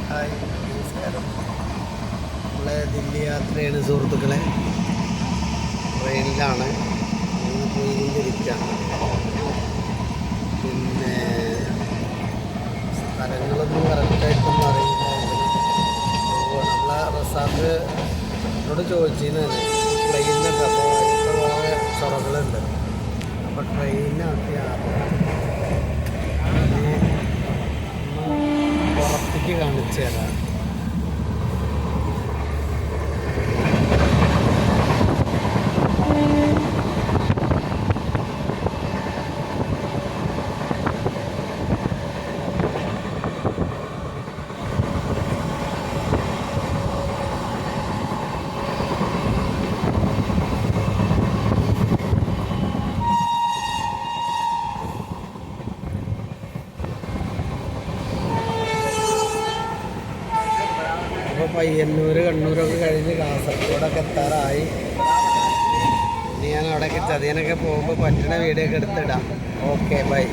Hi, നമസ്കാരം. നമ്മളെ ദില്ലി യാത്രയാണ് സുഹൃത്തുക്കളെ. ട്രെയിനിലാണ് പോയിക്കൊണ്ടിരിക്കുകയാണ്. പിന്നെ സ്ഥലങ്ങളൊന്നും കറക്റ്റായിട്ടൊന്നും അറിയില്ല. നമ്മളെ റസാഖിനോട് ചോദിച്ചിരുന്നു ട്രെയിനിനൊക്കെ. അപ്പോൾ അതിൻ്റെ വേറെ ചൊറകളുണ്ട്. അപ്പോൾ ട്രെയിനിനകത്ത് യാത്ര പുറത്തേക്ക് കാണിച്ചു തരാം. അപ്പോൾ പയ്യന്നൂർ കണ്ണൂരൊക്കെ കഴിഞ്ഞ് കാസർഗോഡൊക്കെ എത്താറായി. ഇനി ഞാൻ അവിടെയൊക്കെ ചതിയനൊക്കെ പോകുമ്പോൾ പറ്റുന്ന വീഡിയോ ഒക്കെ എടുത്തിടാം. Okay, by.